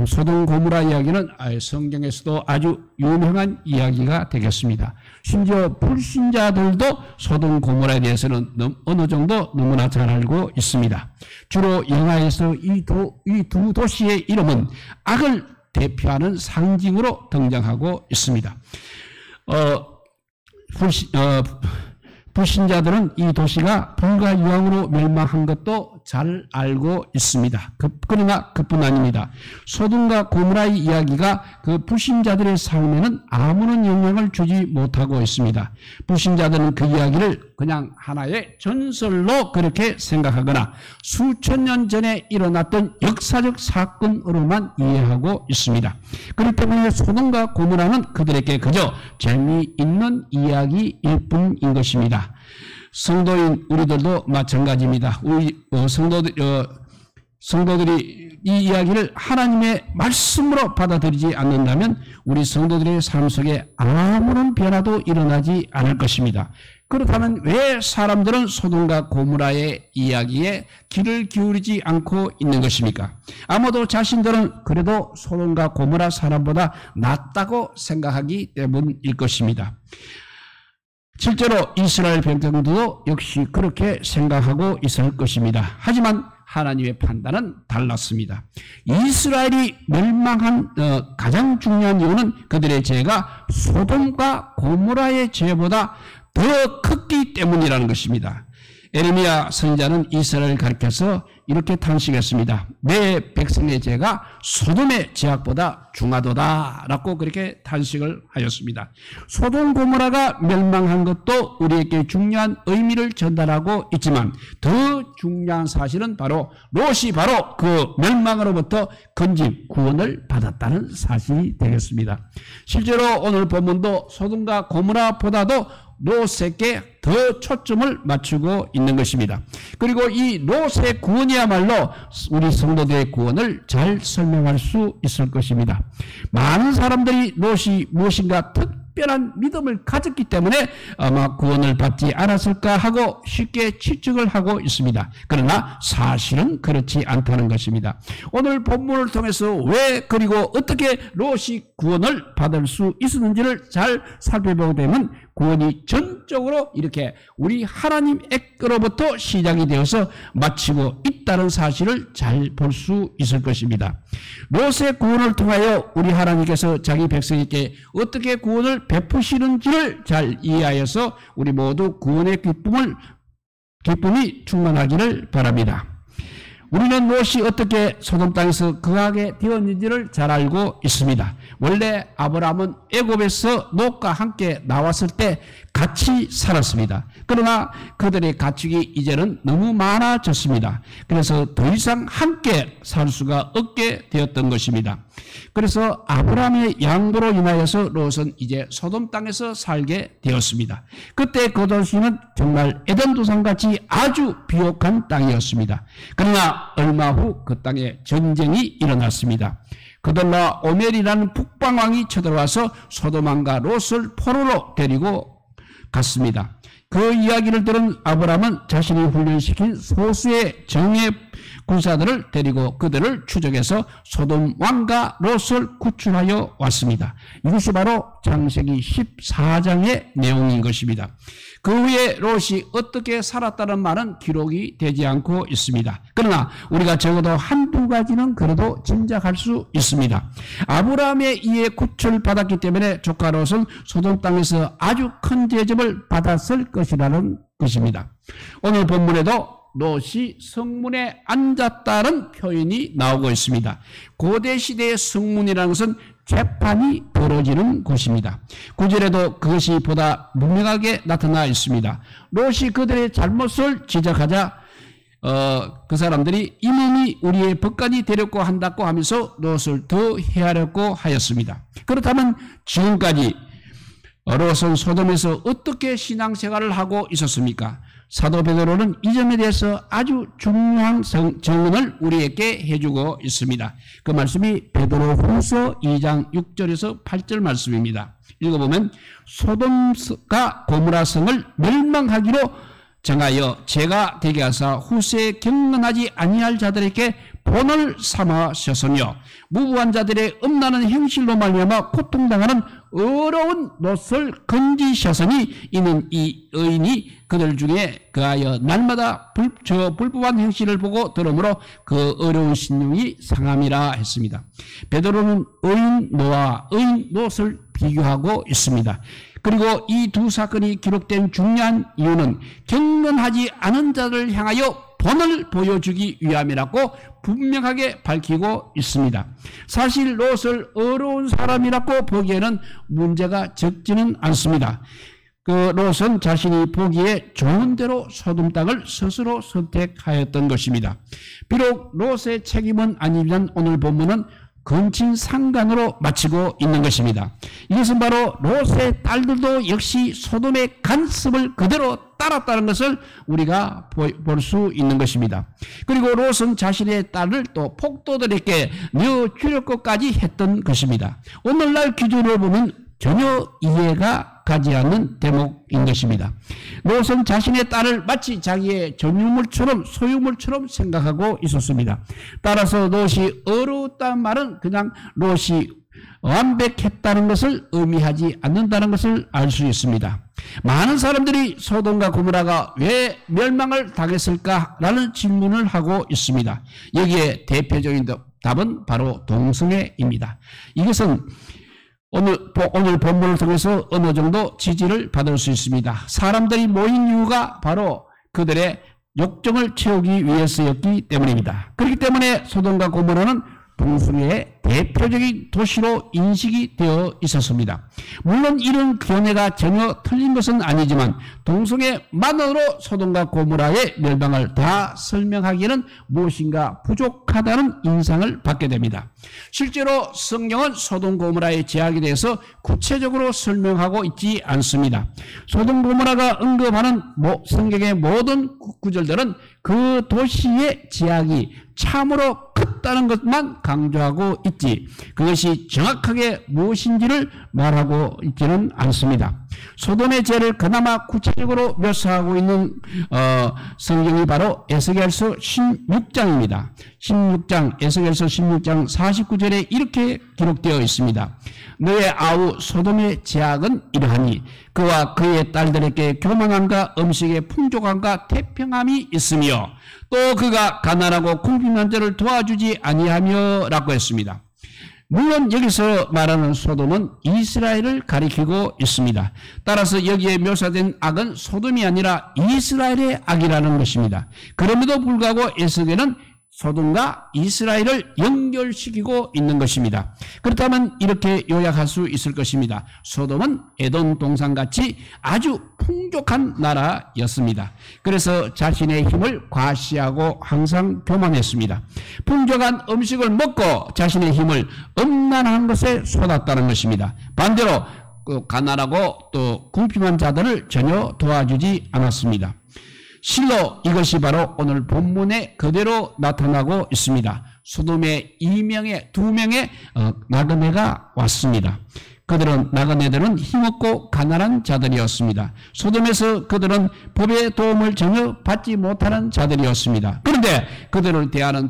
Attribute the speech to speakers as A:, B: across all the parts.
A: 소돔 고모라 이야기는 성경에서도 아주 유명한 이야기가 되겠습니다. 심지어 불신자들도 소돔 고모라에 대해서는 어느 정도 너무나 잘 알고 있습니다. 주로 영화에서 이 두 도시의 이름은 악을 대표하는 상징으로 등장하고 있습니다. 불신자들은 이 도시가 불과 유황으로 멸망한 것도 잘 알고 있습니다. 그러나 그뿐 아닙니다. 소돔과 고모라의 이야기가 그 불신자들의 삶에는 아무런 영향을 주지 못하고 있습니다. 불신자들은 그 이야기를 그냥 하나의 전설로 그렇게 생각하거나 수천 년 전에 일어났던 역사적 사건으로만 이해하고 있습니다. 그렇기 때문에 소돔과 고모라는 그들에게 그저 재미있는 이야기일 뿐인 것입니다. 성도인 우리들도 마찬가지입니다. 우리 성도들이 이 이야기를 하나님의 말씀으로 받아들이지 않는다면 우리 성도들의 삶 속에 아무런 변화도 일어나지 않을 것입니다. 그렇다면 왜 사람들은 소돔과 고모라의 이야기에 귀를 기울이지 않고 있는 것입니까? 아마도 자신들은 그래도 소돔과 고모라 사람보다 낫다고 생각하기 때문일 것입니다. 실제로 이스라엘 백성들도 역시 그렇게 생각하고 있을 것입니다. 하지만 하나님의 판단은 달랐습니다. 이스라엘이 멸망한 가장 중요한 이유는 그들의 죄가 소돔과 고모라의 죄보다 더 컸기 때문이라는 것입니다. 에레미야 선지자는 이스라엘을 가리켜서 이렇게 탄식했습니다. 내 백성의 죄가 소돔의 죄악보다 중하도다라고 그렇게 탄식을 하였습니다. 소돔 고모라가 멸망한 것도 우리에게 중요한 의미를 전달하고 있지만 더 중요한 사실은 바로 롯이 바로 그 멸망으로부터 건짐, 구원을 받았다는 사실이 되겠습니다. 실제로 오늘 본문도 소돔과 고모라보다도 롯에게 더 초점을 맞추고 있는 것입니다. 그리고 이 롯의 구원이야말로 우리 성도들의 구원을 잘 설명할 수 있을 것입니다. 많은 사람들이 롯이 무엇인가 특별한 믿음을 가졌기 때문에 아마 구원을 받지 않았을까 하고 쉽게 추측을 하고 있습니다. 그러나 사실은 그렇지 않다는 것입니다. 오늘 본문을 통해서 왜 그리고 어떻게 롯이 구원을 받을 수 있었는지를 잘 살펴보게 되면 구원이 전적으로 이렇게 우리 하나님께로부터 시작이 되어서 마치고 있다는 사실을 잘 볼 수 있을 것입니다. 롯의 구원을 통하여 우리 하나님께서 자기 백성에게 어떻게 구원을 베푸시는지를 잘 이해하여서 우리 모두 구원의 기쁨이 충만하기를 바랍니다. 우리는 롯이 어떻게 소돔 땅에서 거하게 되었는지를 잘 알고 있습니다. 원래 아브라함은 애굽에서 롯과 함께 나왔을 때 같이 살았습니다. 그러나 그들의 가축이 이제는 너무 많아졌습니다. 그래서 더 이상 함께 살 수가 없게 되었던 것입니다. 그래서 아브라함의 양보로 인하여서 롯은 이제 소돔 땅에서 살게 되었습니다. 그때 그 도시는 정말 에덴 도상같이 아주 비옥한 땅이었습니다. 그러나 얼마 후 그 땅에 전쟁이 일어났습니다. 그돌라 오멜이라는 북방왕이 쳐들어와서 소돔 왕과 롯을 포로로 데리고 갔습니다. 그 이야기를 들은 아브라함은 자신이 훈련시킨 소수의 정예 군사들을 데리고 그들을 추적해서 소돔 왕과 롯을 구출하여 왔습니다. 이것이 바로 창세기 14장의 내용인 것입니다. 그 후에 롯이 어떻게 살았다는 말은 기록이 되지 않고 있습니다. 그러나 우리가 적어도 한두 가지는 그래도 짐작할 수 있습니다. 아브라함의 이에 구출받았기 때문에 조카 롯은 소돔 땅에서 아주 큰 대접을 받았을 것이라는 것입니다. 오늘 본문에도 롯이 성문에 앉았다는 표현이 나오고 있습니다. 고대 시대의 성문이라는 것은 재판이 벌어지는 곳입니다. 9절에도 그것이 보다 분명하게 나타나 있습니다. 롯이 그들의 잘못을 지적하자 그 사람들이 이 몸이 우리의 법관이 되려고 한다고 하면서 롯을 더 해하려고 하였습니다. 그렇다면 지금까지 롯은 소돔에서 어떻게 신앙생활을 하고 있었습니까? 사도 베드로는 이 점에 대해서 아주 중요한 증언을 우리에게 해주고 있습니다. 그 말씀이 베드로후서 2장 6절에서 8절 말씀입니다. 읽어보면 소돔과 고모라 성을 멸망하기로 정하여 죄가 되게 하사 후세에 경건하지 아니할 자들에게 본을 삼으셨으며 무부한 자들의 음란한 행실로 말미암아 고통당하는 어려운 롯을 건지셨으니 이는 이 의인이 그들 중에 그하여 날마다 불법한 행실을 보고 들으므로 그 어려운 심령이 상함이라 했습니다. 베드로는 의인 노아와 의인 롯을 비교하고 있습니다. 그리고 이 두 사건이 기록된 중요한 이유는 경건하지 않은 자를 향하여 본을 보여주기 위함이라고 분명하게 밝히고 있습니다. 사실 롯을 어려운 사람이라고 보기에는 문제가 적지는 않습니다. 그 롯은 자신이 보기에 좋은 대로 소돔 땅을 스스로 선택하였던 것입니다. 비록 롯의 책임은 아니지만 오늘 본문은 근친상간으로 마치고 있는 것입니다. 이것은 바로 롯의 딸들도 역시 소돔의 간섭을 그대로 따랐다는 것을 우리가 볼 수 있는 것입니다. 그리고 롯은 자신의 딸을 또 폭도들에게 내어줄 것까지 했던 것입니다. 오늘날 기준으로 보면 전혀 이해가 가지 않는 대목인 것입니다. 롯은 자신의 딸을 마치 자기의 전유물처럼 소유물처럼 생각하고 있었습니다. 따라서 롯이 어려웠다는 말은 그냥 롯이 완벽했다는 것을 의미하지 않는다는 것을 알 수 있습니다. 많은 사람들이 소돔과 고모라가 왜 멸망을 당했을까라는 질문을 하고 있습니다. 여기에 대표적인 답은 바로 동성애입니다. 이것은 오늘 본문을 통해서 어느 정도 지지를 받을 수 있습니다. 사람들이 모인 이유가 바로 그들의 욕정을 채우기 위해서였기 때문입니다. 그렇기 때문에 소돔과 고모라는 동성애의 대표적인 도시로 인식이 되어 있었습니다. 물론 이런 견해가 전혀 틀린 것은 아니지만 동성애만으로 소돔과 고모라의 멸망을 다 설명하기에는 무엇인가 부족하다는 인상을 받게 됩니다. 실제로 성경은 소돔 고모라의 제약에 대해서 구체적으로 설명하고 있지 않습니다. 소돔 고모라가 언급하는 성경의 모든 구절들은 그 도시의 제약이 참으로 컸다는 것만 강조하고 있지 그것이 정확하게 무엇인지를 말하고 있지는 않습니다. 소돔의 죄를 그나마 구체적으로 묘사하고 있는 성경이 바로 에스겔서 16장입니다. 에스겔서 16장 49절에 이렇게 기록되어 있습니다. 너의 아우 소돔의 제약은 이러하니 그와 그의 딸들에게 교만함과 음식의 풍족함과 태평함이 있으며 또 그가 가난하고 궁핍한 자를 도와주지 아니하며 라고 했습니다. 물론 여기서 말하는 소돔은 이스라엘을 가리키고 있습니다. 따라서 여기에 묘사된 악은 소돔이 아니라 이스라엘의 악이라는 것입니다. 그럼에도 불구하고 에스겔은 소돔과 이스라엘을 연결시키고 있는 것입니다. 그렇다면 이렇게 요약할 수 있을 것입니다. 소돔은 에돔 동산같이 아주 풍족한 나라였습니다. 그래서 자신의 힘을 과시하고 항상 교만했습니다. 풍족한 음식을 먹고 자신의 힘을 음란한 것에 쏟았다는 것입니다. 반대로 가난하고 또 궁핍한 자들을 전혀 도와주지 않았습니다. 실로 이것이 바로 오늘 본문에 그대로 나타나고 있습니다. 소돔에 2명의 나그네가 왔습니다. 나그네들은 힘없고 가난한 자들이었습니다. 소돔에서 그들은 법의 도움을 전혀 받지 못하는 자들이었습니다. 그런데 그들을 대하는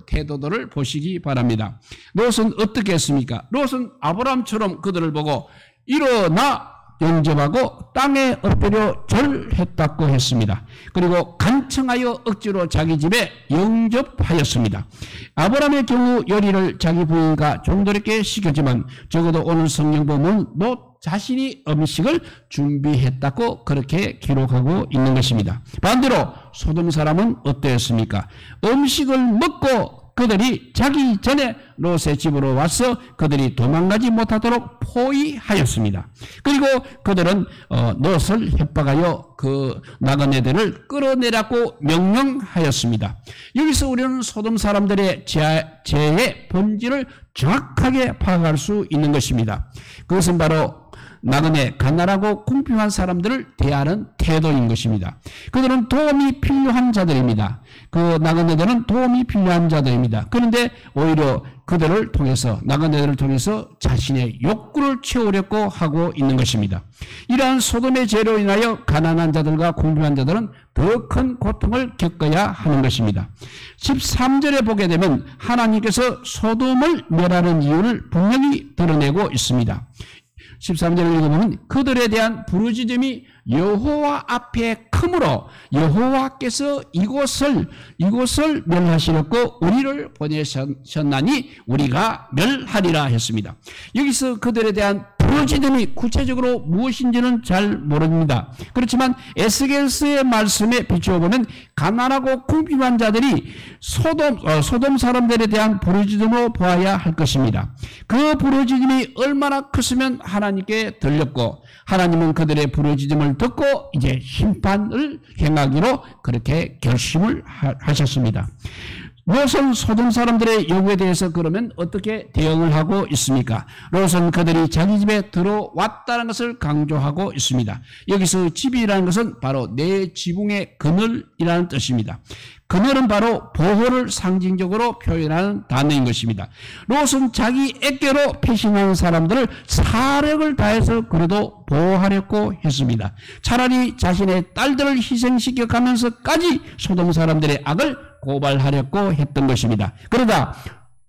A: 태도들을 보시기 바랍니다. 롯은 어떻게 했습니까? 롯은 아브라함처럼 그들을 보고 일어나 영접하고 땅에 엎드려 절했다고 했습니다. 그리고 간청하여 억지로 자기 집에 영접하였습니다. 아브라함의 경우 요리를 자기 부인과 종들에게 시켰지만 적어도 오늘 성경 보면 롯 자신이 음식을 준비했다고 그렇게 기록하고 있는 것입니다. 반대로 소돔 사람은 어떠했습니까? 음식을 먹고 그들이 자기 전에 롯의 집으로 와서 그들이 도망가지 못하도록 포위하였습니다. 그리고 그들은 롯을 협박하여 그 나그네들을 끌어내라고 명령하였습니다. 여기서 우리는 소돔 사람들의 죄의 본질을 정확하게 파악할 수 있는 것입니다. 그것은 바로 나그네 가난하고 궁핍한 사람들을 대하는 태도인 것입니다. 그들은 도움이 필요한 자들입니다. 그 나그네들은 도움이 필요한 자들입니다. 그런데 오히려 그들을 통해서 나그네들을 통해서 자신의 욕구를 채우려고 하고 있는 것입니다. 이러한 소돔의 죄로 인하여 가난한 자들과 궁핍한 자들은 더 큰 고통을 겪어야 하는 것입니다. 13절에 보게 되면 하나님께서 소돔을 멸하는 이유를 분명히 드러내고 있습니다. 13절을 읽어보면 그들에 대한 부르짖음이 여호와 앞에 크므로 여호와께서 이곳을 멸하시려고 우리를 보내셨나니 우리가 멸하리라 했습니다. 여기서 그들에 대한 부르짖음이 구체적으로 무엇인지는 잘 모릅니다. 그렇지만 에스겔서의 말씀에 비추어보면 가난하고 궁핍한 자들이 소돔 사람들에 대한 부르짖음으로 보아야 할 것입니다. 그 부르짖음이 얼마나 컸으면 하나님께 들렸고 하나님은 그들의 부르짖음을 듣고 이제 심판을 행하기로 그렇게 결심을 하셨습니다. 롯은 소돔 사람들의 요구에 대해서 그러면 어떻게 대응을 하고 있습니까? 롯은 그들이 자기 집에 들어왔다는 것을 강조하고 있습니다. 여기서 집이라는 것은 바로 내 지붕의 그늘이라는 뜻입니다. 그늘은 바로 보호를 상징적으로 표현하는 단어인 것입니다. 롯은 자기 애께로 배신하는 사람들을 사력을 다해서 그래도 보호하려고 했습니다. 차라리 자신의 딸들을 희생시켜 가면서까지 소돔 사람들의 악을 고발하려고 했던 것입니다. 그러다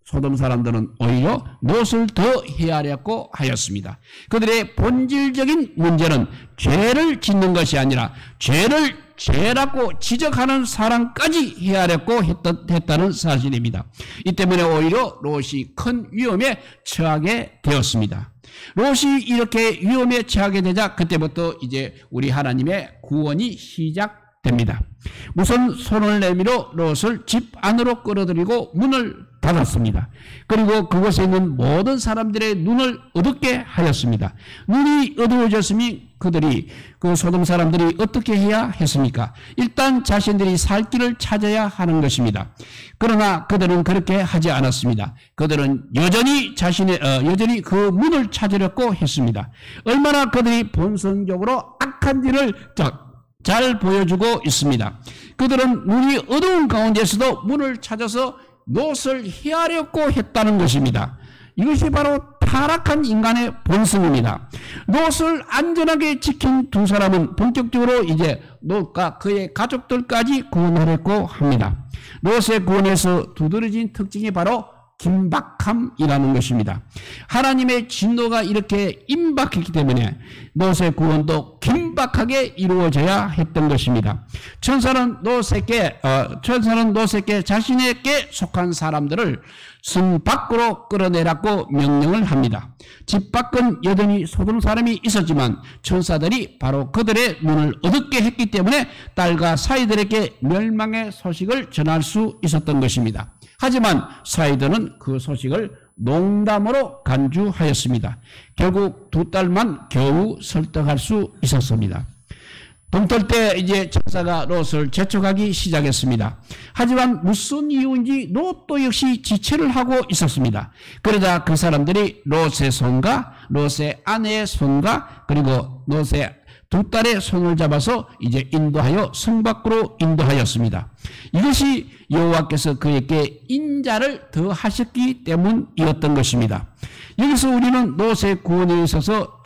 A: 소돔 사람들은 오히려 롯을 더 해하려고 하였습니다. 그들의 본질적인 문제는 죄를 짓는 것이 아니라 죄를 죄라고 지적하는 사람까지 해하려고 했다는 사실입니다. 이 때문에 오히려 롯이 큰 위험에 처하게 되었습니다. 롯이 이렇게 위험에 처하게 되자 그때부터 이제 우리 하나님의 구원이 시작됩니다. 우선 손을 내밀어 롯을 집 안으로 끌어들이고 문을 닫았습니다. 그리고 그곳에 있는 모든 사람들의 눈을 어둡게 하였습니다. 눈이 어두워졌으니 그들이 그 소돔 사람들이 어떻게 해야 했습니까? 일단 자신들이 살 길을 찾아야 하는 것입니다. 그러나 그들은 그렇게 하지 않았습니다. 그들은 여전히 여전히 그 문을 찾으려고 했습니다. 얼마나 그들이 본성적으로 악한지를 잘 보여주고 있습니다. 그들은 눈이 어두운 가운데서도 문을 찾아서 롯을 해하려고 했다는 것입니다. 이것이 바로 타락한 인간의 본성입니다. 롯을 안전하게 지킨 두 사람은 본격적으로 이제 롯과 그의 가족들까지 구원하려고 합니다. 롯의 구원에서 두드러진 특징이 바로 긴박함이라는 것입니다. 하나님의 진노가 이렇게 임박했기 때문에 롯의 구원도 긴박하게 이루어져야 했던 것입니다. 천사는 롯에게 자신에게 속한 사람들을 성 밖으로 끌어내라고 명령을 합니다. 집 밖은 여전히 소돔 사람이 있었지만 천사들이 바로 그들의 눈을 어둡게 했기 때문에 딸과 사이들에게 멸망의 소식을 전할 수 있었던 것입니다. 하지만 사이들은 그 소식을 농담으로 간주하였습니다. 결국 두 딸만 겨우 설득할 수 있었습니다. 동떨 때 이제 천사가 롯을 재촉하기 시작했습니다. 하지만 무슨 이유인지 롯도 역시 지체를 하고 있었습니다. 그러자 그 사람들이 롯의 손과 롯의 아내의 손과 그리고 롯의 두 딸의 손을 잡아서 이제 인도하여 성 밖으로 인도하였습니다. 이것이 여호와께서 그에게 인자를 더하셨기 때문이었던 것입니다. 여기서 우리는 롯의 구원에 있어서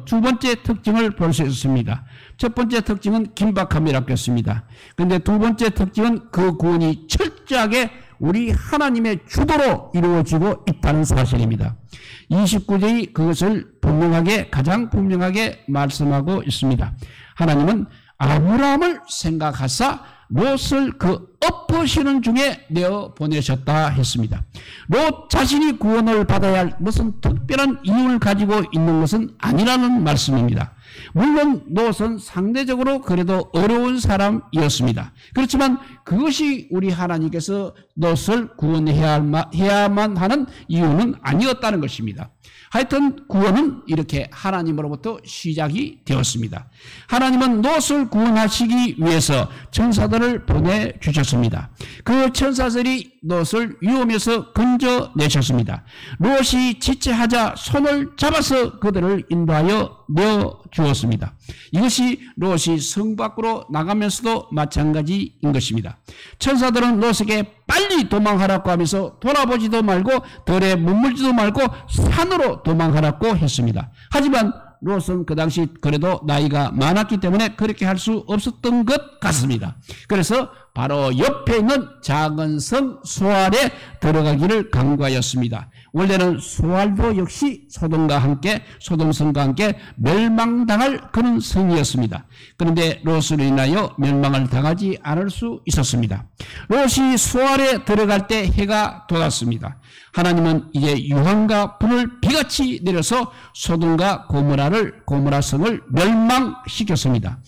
A: 두 번째 특징을 볼 수 있습니다. 첫 번째 특징은 긴박함이라고 했습니다. 그런데 두 번째 특징은 그 구원이 철저하게 우리 하나님의 주도로 이루어지고 있다는 사실입니다. 29절이 그것을 가장 분명하게 말씀하고 있습니다. 하나님은 아브라함을 생각하사 롯을 그 엎으시는 중에 내어 보내셨다 했습니다. 롯 자신이 구원을 받아야 할 무슨 특별한 이유를 가지고 있는 것은 아니라는 말씀입니다. 물론 롯은 상대적으로 그래도 어려운 사람이었습니다. 그렇지만 그것이 우리 하나님께서 롯을 구원해야만 하는 이유는 아니었다는 것입니다. 하여튼 구원은 이렇게 하나님으로부터 시작이 되었습니다. 하나님은 롯을 구원하시기 위해서 천사들을 보내주셨습니다. 그 천사들이 롯을 위험에서 건져내셨습니다. 롯이 지체하자 손을 잡아서 그들을 인도하여 내어주었습니다. 이것이 롯이 성 밖으로 나가면서도 마찬가지인 것입니다. 천사들은 롯에게 빨리 도망하라고 하면서 돌아보지도 말고 들에 머물지도 말고 산으로 도망하라고 했습니다. 하지만 롯은 그 당시 그래도 나이가 많았기 때문에 그렇게 할 수 없었던 것 같습니다. 그래서 바로 옆에 있는 작은 성 소알에 들어가기를 강구하였습니다. 원래는 소알도 역시 소돔과 함께 소돔성과 함께 멸망당할 그런 성이었습니다. 그런데 롯으로 인하여 멸망을 당하지 않을 수 있었습니다. 롯이 소알에 들어갈 때 해가 돋았습니다. 하나님은 이제 유황과 불을 비같이 내려서 소돔과 고모라성을 멸망시켰습니다.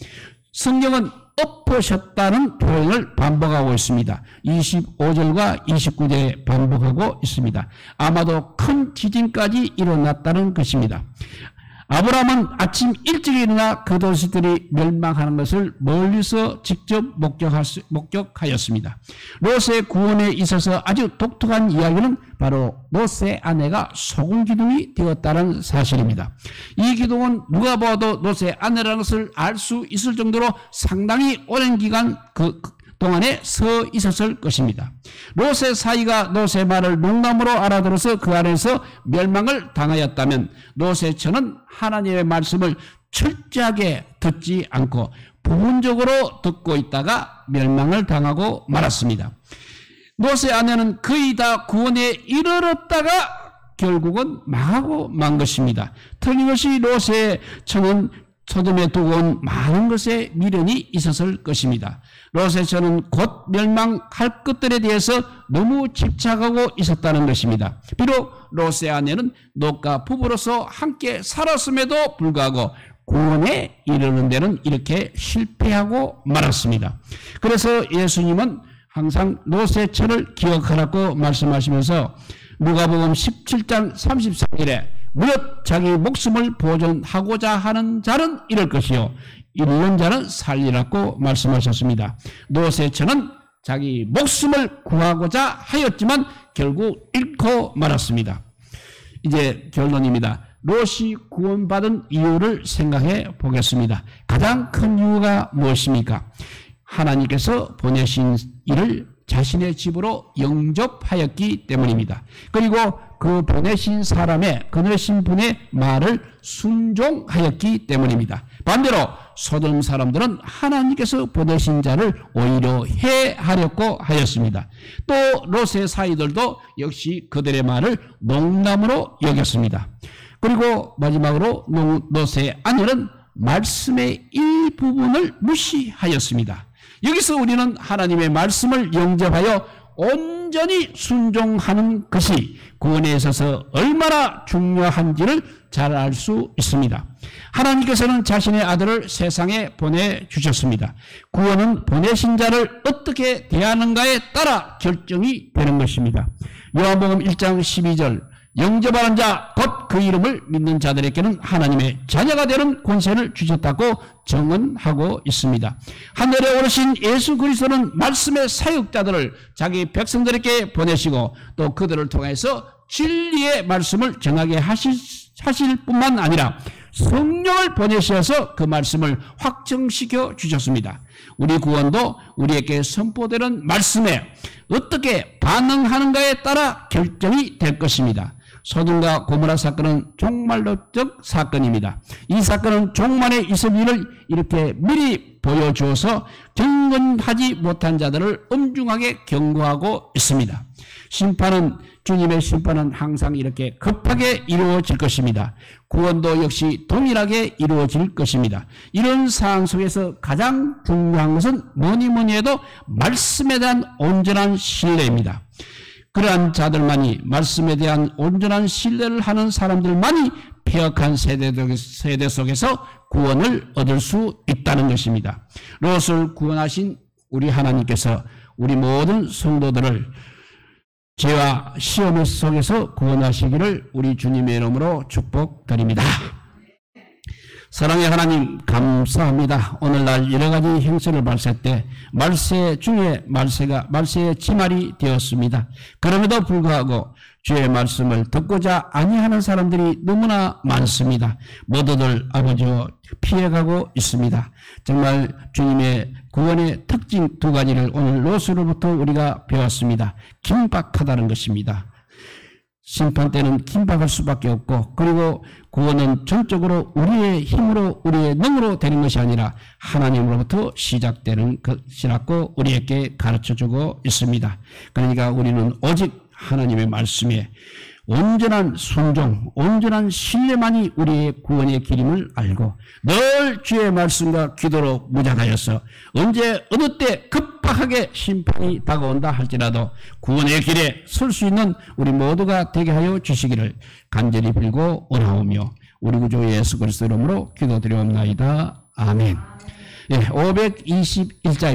A: 성경은 엎으셨다는 표현을 반복하고 있습니다. 25절과 29절에 반복하고 있습니다. 아마도 큰 지진까지 일어났다는 것입니다. 아브라함은 아침 일찍 일어나 그 도시들이 멸망하는 것을 멀리서 직접 목격하였습니다. 롯의 구원에 있어서 아주 독특한 이야기는 바로 롯의 아내가 소금기둥이 되었다는 사실입니다. 이 기둥은 누가 봐도 롯의 아내라는 것을 알 수 있을 정도로 상당히 오랜 기간 동안에 서 있었을 것입니다. 롯의 사이가 롯의 말을 농담으로 알아들어서 그 안에서 멸망을 당하였다면 롯의 처는 하나님의 말씀을 철저하게 듣지 않고 부분적으로 듣고 있다가 멸망을 당하고 말았습니다. 롯의 아내는 거의 다 구원에 이르렀다가 결국은 망하고 만 것입니다. 틀림없이 롯의 처는 소돔에 두고 온 많은 것에 미련이 있었을 것입니다. 롯의 처는 곧 멸망할 것들에 대해서 너무 집착하고 있었다는 것입니다. 비록 롯의 아내는 롯과 부부로서 함께 살았음에도 불구하고 구원에 이르는 데는 이렇게 실패하고 말았습니다. 그래서 예수님은 항상 롯의 처를 기억하라고 말씀하시면서 누가복음 17장 33절에 무릇 자기 목숨을 보존하고자 하는 자는 잃을 것이요 잃는 자는 살리라고 말씀하셨습니다. 롯의 처는 자기 목숨을 구하고자 하였지만 결국 잃고 말았습니다. 이제 결론입니다. 롯이 구원받은 이유를 생각해 보겠습니다. 가장 큰 이유가 무엇입니까? 하나님께서 보내신 이를 자신의 집으로 영접하였기 때문입니다. 그리고 그 보내신 분의 말을 순종하였기 때문입니다. 반대로 소돔 사람들은 하나님께서 보내신 자를 오히려 해하려고 하였습니다. 또 롯의 사이들도 역시 그들의 말을 농담으로 여겼습니다. 그리고 마지막으로 롯의 아내는 말씀의 일부분을 무시하였습니다. 여기서 우리는 하나님의 말씀을 영접하여 온전히 순종하는 것이 구원에 있어서 얼마나 중요한지를 잘 알 수 있습니다. 하나님께서는 자신의 아들을 세상에 보내주셨습니다. 구원은 보내신 자를 어떻게 대하는가에 따라 결정이 되는 것입니다. 요한복음 1장 12절 영접하는 자 곧 그 이름을 믿는 자들에게는 하나님의 자녀가 되는 권세를 주셨다고 정언하고 있습니다. 하늘에 오르신 예수 그리스도는 말씀의 사역자들을 자기 백성들에게 보내시고 또 그들을 통해서 진리의 말씀을 전하게 하실 뿐만 아니라 성령을 보내셔서 그 말씀을 확정시켜 주셨습니다. 우리 구원도 우리에게 선포되는 말씀에 어떻게 반응하는가에 따라 결정이 될 것입니다. 소돔과 고모라 사건은 종말론적 사건입니다. 이 사건은 종말에 있을 일을 이렇게 미리 보여주어서 경건하지 못한 자들을 엄중하게 경고하고 있습니다. 주님의 심판은 항상 이렇게 급하게 이루어질 것입니다. 구원도 역시 동일하게 이루어질 것입니다. 이런 상황 속에서 가장 중요한 것은 뭐니 해도 말씀에 대한 온전한 신뢰입니다. 그러한 자들만이 말씀에 대한 온전한 신뢰를 하는 사람들만이 폐역한 세대 속에서 구원을 얻을 수 있다는 것입니다. 롯을 구원하신 우리 하나님께서 우리 모든 성도들을 죄와 시험 속에서 구원하시기를 우리 주님의 이름으로 축복드립니다. 사랑의 하나님 감사합니다. 오늘날 여러 가지 형편을 발생 때 말세 중에 말세의 지말이 되었습니다. 그럼에도 불구하고 주의 말씀을 듣고자 아니하는 사람들이 너무나 많습니다. 모두들 아버지여 피해가고 있습니다. 정말 주님의 구원의 특징 두 가지를 오늘 롯으로부터 우리가 배웠습니다. 긴박하다는 것입니다. 심판 때는 긴박할 수밖에 없고, 그리고 구원은 전적으로 우리의 힘으로 우리의 능으로 되는 것이 아니라 하나님으로부터 시작되는 것이라고 우리에게 가르쳐주고 있습니다. 그러니까 우리는 오직 하나님의 말씀에 온전한 순종, 온전한 신뢰만이 우리의 구원의 길임을 알고 늘 주의 말씀과 기도로 무장하여서 언제 어느 때 급박하게 심판이 다가온다 할지라도 구원의 길에 설 수 있는 우리 모두가 되게 하여 주시기를 간절히 빌고 원하오며 우리 구주 예수 그리스도 이름으로 기도드리옵나이다. 아멘. 521자